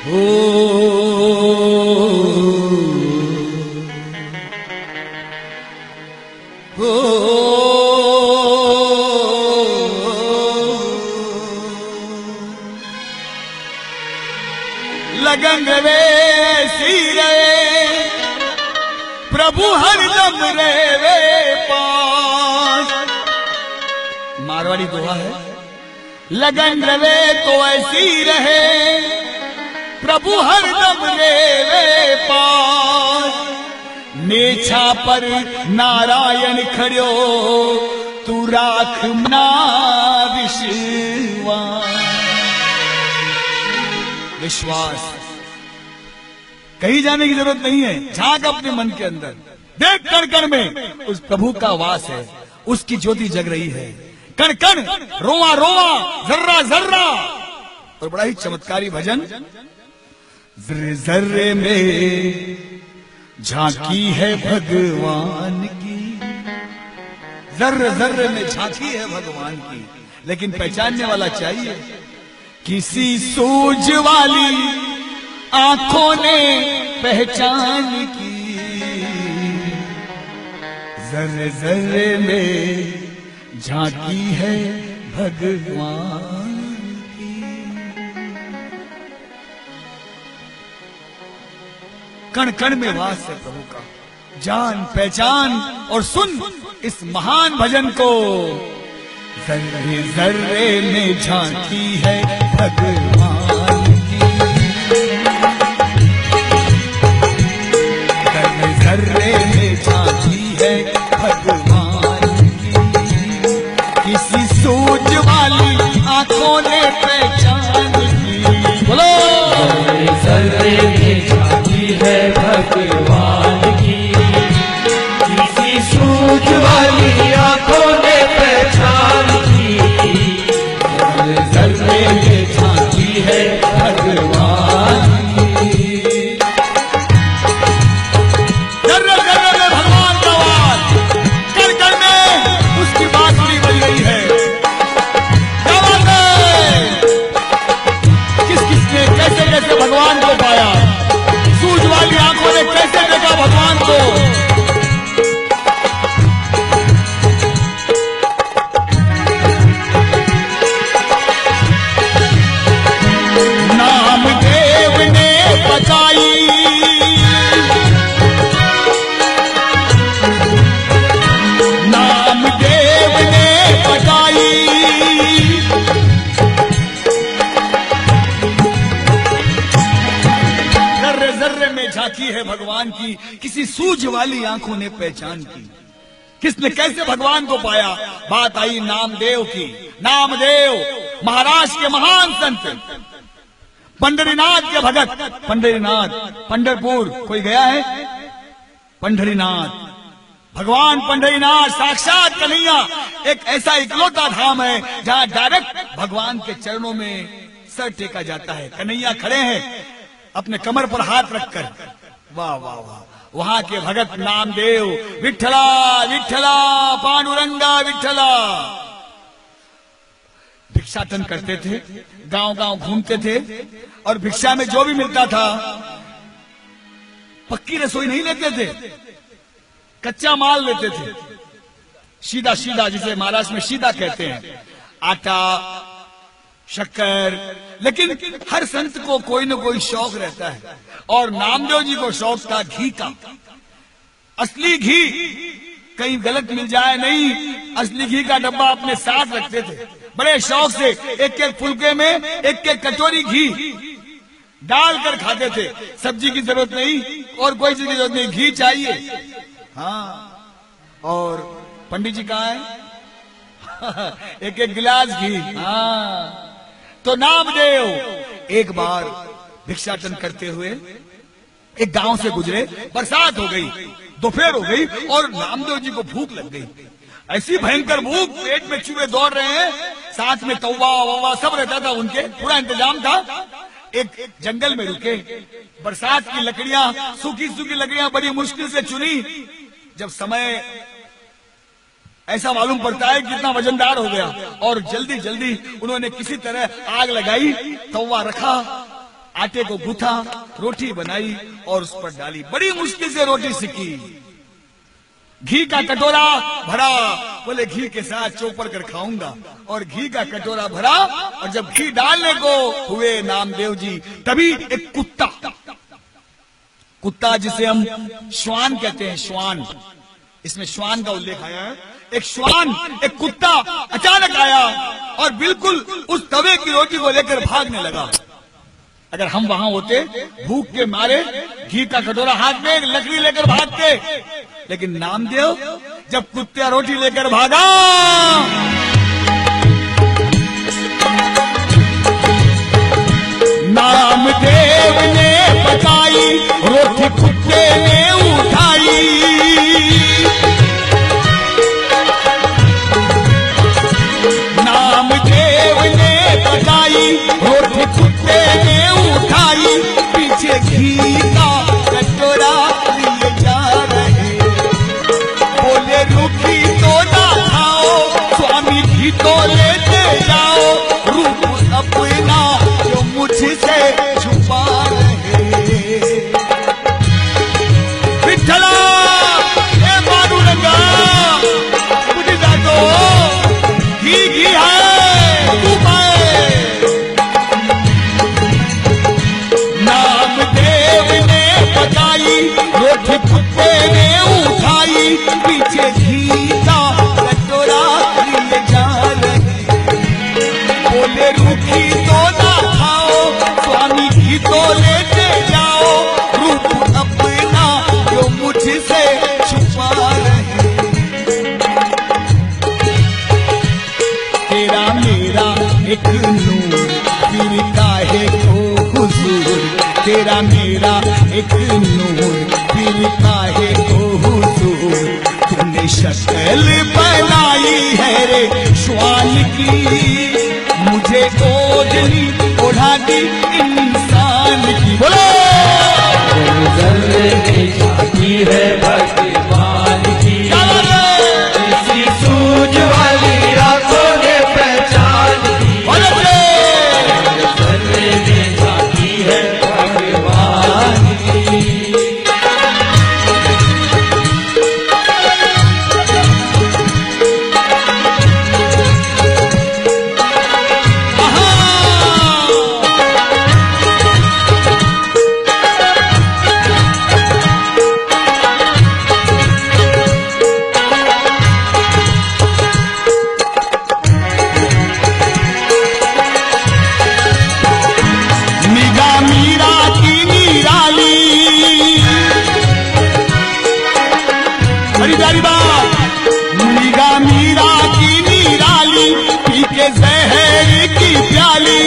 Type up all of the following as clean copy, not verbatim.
हो हो लगन रे सीरे प्रभु हरदम रे पास। मारवाड़ी दोहा है, लगन रवे तो ऐसी रहे प्रभु हरदम रे पास। नेछा पर नारायण खड़ो तू राख ना विश्वास। कहीं जाने की जरूरत नहीं है, झांक अपने मन के अंदर, देख कण कण में उस प्रभु का वास है, उसकी ज्योति जग रही है, कण कण रोवा रोवा जर्रा जर्रा। और बड़ा ही चमत्कारी भजन, जर्रे जर्रे में झांकी है भगवान की, जर्रे जर्रे में झांकी है भगवान की, लेकिन पहचानने वाला चाहिए। किसी सूझ वाली आंखों ने पहचान की, जर्रे जर्रे में झांकी है भगवान की। कण कण में वास है प्रभु का, जान पहचान और सुन इस महान भजन को। जर्रे जर्रे में झांकी है भगवान की, जर्रे जर्रे में झांकी है भगवान की। किसी सूझ वाली आंखों ने पहचान की, बोलो जर्रे जर्रे में झांकी है भगवान की। किसी सूझ वाली आंखों ने पहचान की, जर्रे जर्रे में झांकी है भगवान की। जर्रे जर्रे में भगवान का वास, कण कण में उसकी बांसुरी बज रही है। क्या बात है, किस किसने कैसे कैसे भगवान को पाया, सूझ वाली आंखों ने कैसे देखा भगवान को। नामदेव ने बचाई, नामदेव ने बचाई, जर्रे जर्रे में झांकी है भगवान की, किसी सूझ वाली आंखों ने पहचान की। किसने कैसे भगवान को पाया, बात आई नामदेव की। नामदेव महाराष्ट्र के महान संत, पंढरीनाथ के भगत। पंढरीनाथ, पंढरपुर कोई गया है? पंढरीनाथ, भगवान पंढरीनाथ साक्षात कन्हैया, एक ऐसा इकलौता धाम है जहाँ डायरेक्ट भगवान के चरणों में सर टेका जाता है। कन्हैया खड़े हैं अपने कमर पर हाथ रखकर, वाह वाह वाह। वहां के भगत नामदेव, विठ्ठला विठ्ठला पांडुरंगा विठ्ठला, भिक्षाटन करते थे, गांव गांव घूमते थे और भिक्षा में जो भी मिलता था, पक्की रसोई नहीं लेते थे, कच्चा माल लेते थे, सीधा सीधा, जिसे महाराष्ट्र में सीधा कहते हैं, आटा शक्कर। लेकिन हर संत को कोई न कोई शौक रहता है, और नामदेव जी को शौक था घी का। असली घी कहीं गलत मिल जाए नहीं, असली घी का डब्बा अपने साथ रखते थे, बड़े शौक से एक एक फुलके में एक एक कटोरी घी डालकर खाते थे। सब्जी की जरूरत नहीं और कोई चीज की जरूरत नहीं, घी चाहिए। हाँ, और पंडित जी कहाँ है? एक एक गिलास घी। हाँ, तो नामदेव एक बार भिक्षाटन करते हुए एक गांव से गुजरे, बरसात हो गई, दोपहर हो गई और नामदेव जी को भूख लग गई। ऐसी भयंकर भूख, पेट में चूहे दौड़ रहे हैं, साथ में तवा ववा सब रहता था, उनके पूरा इंतजाम था। एक जंगल में रुके, बरसात की लकड़ियां, सूखी सूखी लकड़ियां बड़ी मुश्किल से चुनी। जब समय ऐसा मालूम पड़ता है कितना वजनदार हो गया, और जल्दी जल्दी उन्होंने किसी तरह आग लगाई, तवा रखा, आटे को गूथा, रोटी बनाई और उस पर डाली। बड़ी मुश्किल से रोटी सिकी। घी का कटोरा भरा, बोले घी के साथ चौपड़ कर खाऊंगा, और घी का कटोरा भरा, और जब घी डालने को हुए नामदेव जी, तभी एक कुत्ता जिसे हम श्वान कहते हैं, श्वान, इसमें श्वान का उल्लेख आया है। एक श्वान, एक कुत्ता अचानक आया और बिल्कुल उस तवे की रोटी को लेकर भागने लगा। अगर हम वहां होते, भूख के मारे घी का कटोरा हाथ में, एक लकड़ी लेकर भागते, लेकिन नामदेव जब कुत्ता रोटी लेकर भागा, नामदेव ने पकाई रोटी, कुत्ते ने उठाई। नामदेव ने पकाई रोटी, कुत्ते ने उठाई। पीछे घी का कटोरा लिए जा रहे, बोले रूखी तो ना खाओ स्वामी, घी तो लेते जाओ। रूप अपना जो मुझसे छुपा रहे। विठ्ठला हे पांडुरंगा, मुझे जा दो, घी घी है तू पाए। नामदेव ने पकाई रोटी, कुत्ते ने उठाई। पीछे घी का कटोरा लिए जा रहे, बोले रूखी तो ना खाओ स्वामी, घी तो लेते जाओ। रूप अपना जो मुझसे छुपा रहे। तेरा मेरा एक नूर, फिर काहे को हुजूर। तेरा मेरा एक नूर, फिर काहे को हुजूर। तूने शक्ल बनाई है रे श्वान की, मुझे ओढ़नी ओढ़ा दी इंसान की। बोलो जर्रे में झांकी है भगवान की, किसी सूझ वाली आंखों ने पहचान की। जर्रे में झांकी है भगवान की। निगाह मीरा की निराली, बड़ी प्यारी बात। निगाह मीरा की निराली, पी के जहर की प्याली।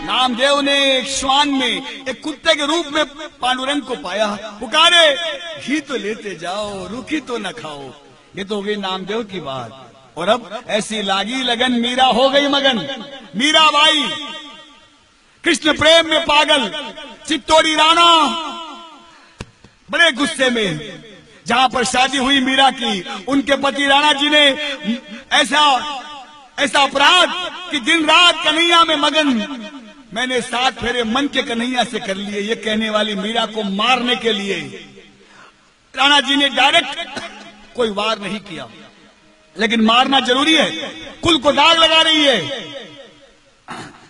नामदेव ने एक श्वान में, एक कुत्ते के रूप में पांडुरंग को पाया। पुकारे घी तो लेते जाओ, रूखी तो न खाओ। ये तो हो गई नामदेव की बात। और अब ऐसी लागी लगन, मीरा हो गई मगन। मीराबाई कृष्ण प्रेम में पागल, चित्तौड़ी राणा बड़े गुस्से में। जहां पर शादी हुई मीरा की, उनके पति राणा जी ने ऐसा अपराध कि दिन रात कन्हैया में मगन। मैंने 7 फेरे मन के कन्हैया से कर लिए, ये कहने वाली मीरा को मारने के लिए राणा जी ने डायरेक्ट कोई वार नहीं किया, लेकिन मारना जरूरी है, कुल को दाग लगा रही है।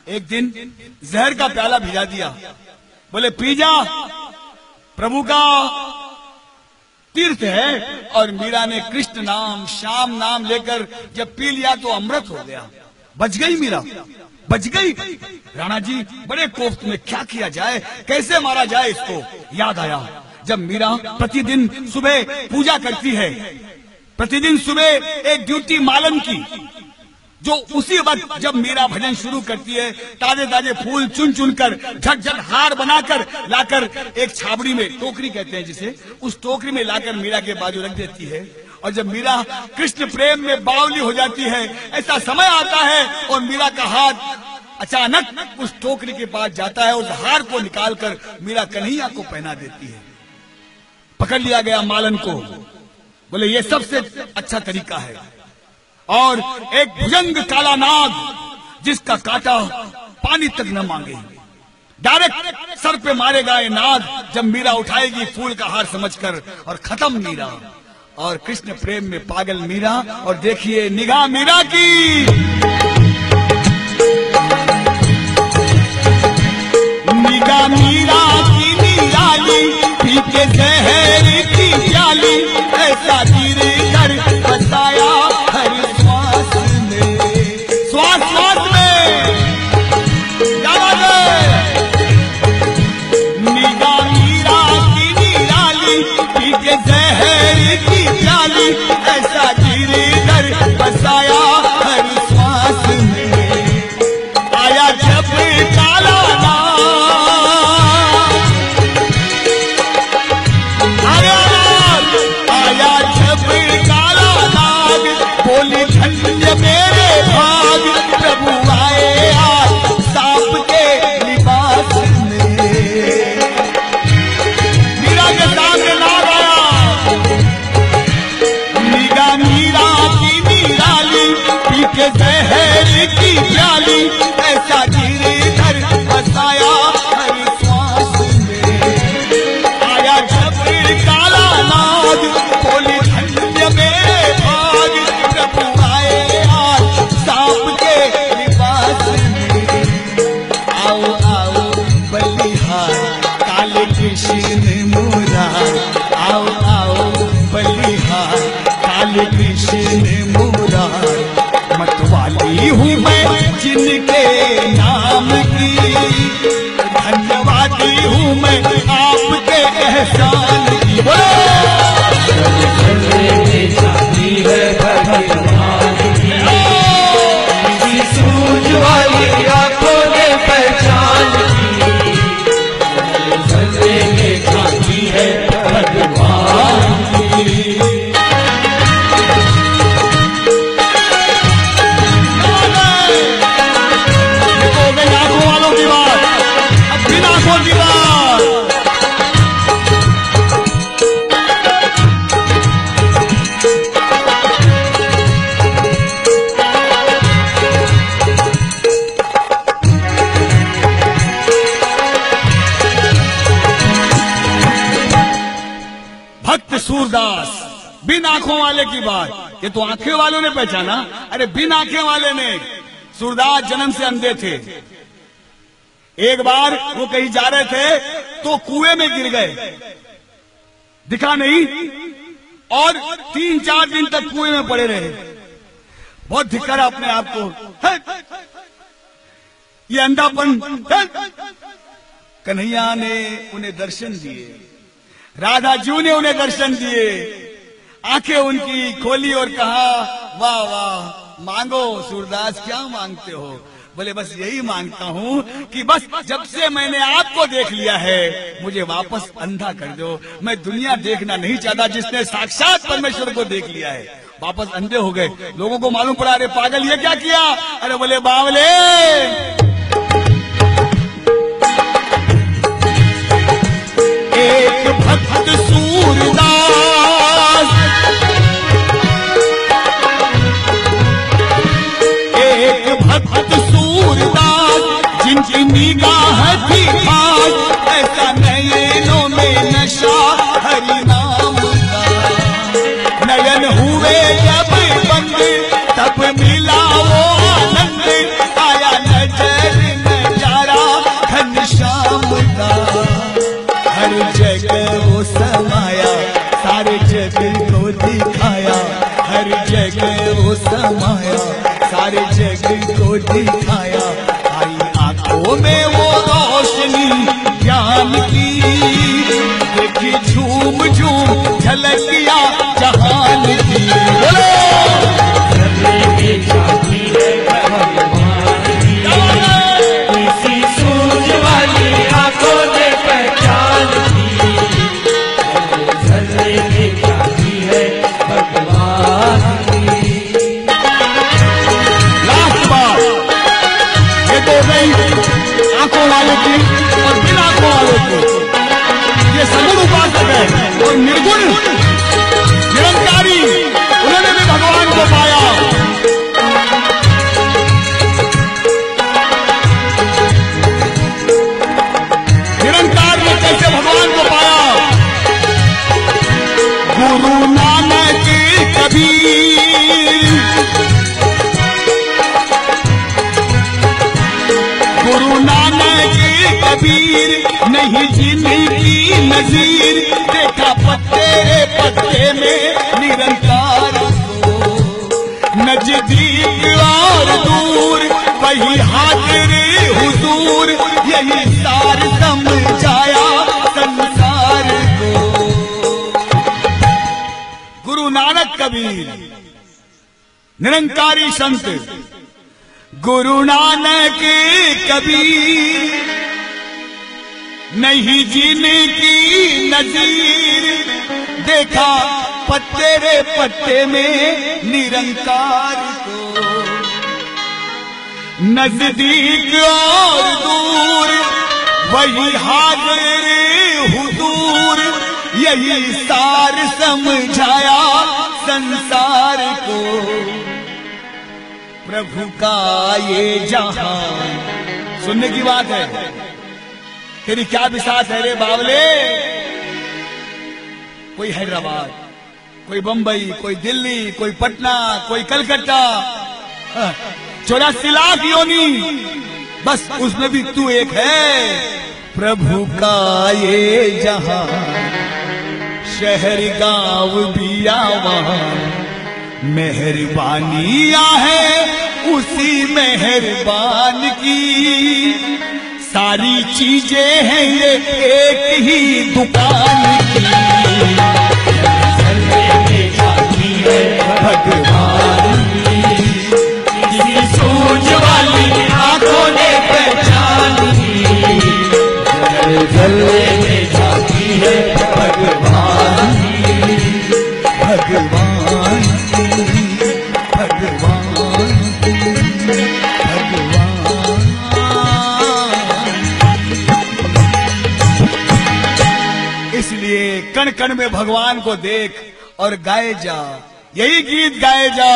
एक दिन जहर का प्याला भिजा दिया, बोले पी जा, प्रभु का तीर्थ है। और मीरा ने कृष्ण नाम, श्याम नाम लेकर जब पी लिया तो अमृत हो गया। बच गई मीरा, बच गई। राणा जी बड़े कोफ्त में, क्या किया जाए, कैसे मारा जाए इसको। याद आया जब मीरा प्रतिदिन सुबह पूजा करती है, प्रतिदिन सुबह एक ड्यूटी मालन की, जो उसी वक्त जब मीरा भजन शुरू करती है, ताजे ताजे फूल चुन चुन कर, झट झट हार बनाकर लाकर एक छाबड़ी में, टोकरी कहते हैं जिसे, उस टोकरी में लाकर मीरा के बाजू रख देती है। और जब मीरा कृष्ण प्रेम में बावली हो जाती है, ऐसा समय आता है और मीरा का हाथ अचानक उस टोकरी के पास जाता है, उस हार को निकालकर मीरा कन्हैया को पहना देती है। पकड़ लिया गया मालन को, बोले ये सबसे अच्छा तरीका है। और एक भुजंग काला नाग जिसका कांटा पानी तक न मांगे, डायरेक्ट सर पे मारेगा ये नाग। जब मीरा उठाएगी फूल का हार समझकर, और खत्म मीरा। और कृष्ण प्रेम में पागल मीरा, और देखिए निगाह मीरा की, निगाह मीरा की निराली, पी के जहर की प्याली, ऐसा गिर कर बसाया हर श्वास में, श्वास श्वास में। क्या बात है? निगाह मीरा की निराली, पी के जहर की प्याली, ऐसा गिर कर बसाया हर श्वास में। आया जब काला बोली धन्य मेरे भाग, प्रभु आए आज सांप के लिबास में। मीरा के सामने नाग आया, निगाह मीरा की निराली, पी के जहर की प्याली, ऐसा गिरधर बसाया हर श्वास में। आया जब काला नाग, बोली धन्य मेरे भाग, प्रभु आए आज सांप के लिबास में। आओ आओ बलिहार काले कृष्ण मुरार, आओ आओ बलिहार काले कृष्ण मुरार। मतवाली हूँ मैं जिनके नाम की, धन्यवादी हूँ मैं आपके एहसान की। है भगवान की, किसी सूझ वाली आंखों ने पहचान की, झंडे में झांकी है भगवान की। हो गई आंखों वालों की बात, अब बिना आंखों की बात। भक्त सूरदास, बिन आंखों वाले की बात। ये तो आंखें वालों ने पहचाना, अरे बिन आंखें वाले ने। सूरदास जन्म से अंधे थे। एक बार वो कहीं जा रहे थे तो कुएं में गिर गए, दिखा नहीं, और 3-4 दिन तक कुएं में पड़े रहे। बहुत धिक्कारा अपने आप को, ये अंधापन। कन्हैया ने उन्हें दर्शन दिए, राधा जी ने उन्हें दर्शन दिए, आंखें उनकी खोली और कहा, वाह वाह, मांगो सूरदास, क्या मांगते हो? बोले बस यही मांगता हूँ कि बस जब से मैंने आपको देख लिया है, मुझे वापस अंधा कर दो। मैं दुनिया देखना नहीं चाहता, जिसने साक्षात परमेश्वर को देख लिया है। वापस अंधे हो गए। लोगों को मालूम पड़ा, अरे पागल ये क्या किया? अरे बोले बावले, एक भक्त सूरदास, एक भक्त सूरदास, जिनकी निगाह थी खास, ऐसा नयनों में नशा हरि नाम का। नयन हुए जब बंद, तब मिला वो आनंद, आया नजर नजारा घनश्याम का। हर जगह वो समाया, सारे जग को दिखाया, हर जगह वो समाया, सारे जग को दिखाया। आई आंखों में वो रोशनी ज्ञान की, देखी झूम झूम झलकिया जहान की। किसी सूझ वाली आंखों ने पहचान की, झलने में झांकी है भगवान की। लास्ट बात, पत्ते में निरंकार को, नजदीक और दूर वही हाजिर हुजूर, यही सार समझाया संसार को। गुरु नानक कबीर निरंकारी संत गुरु नानक कबीर, नहीं जीने की नजीर, देखा पत्ते रे पत्ते में निरंकार को, नजदीक और दूर वही हाजिर हुजूर, यही सार समझाया संसार को। प्रभु का ये जहान, सुनने की बात है, तेरी क्या बिसात है रे बावले। कोई हैदराबाद, कोई बंबई, कोई दिल्ली, कोई पटना, कोई कलकत्ता, 84 लाख योनी, बस उसमें भी तू एक है। प्रभु का ये जहां, शहर गांव भी वहां, मेहरबानियां है उसी मेहरबान की, सारी चीजें हैं ये एक ही दुकान की। भगवान की सूझ वाली आंखों ने पहचान की, जलवे में झांकी है भगवान की, भगवान की, भगवान की, भगवान। इसलिए कण कण में भगवान को देख और गाए जा, यही गीत गाए जा।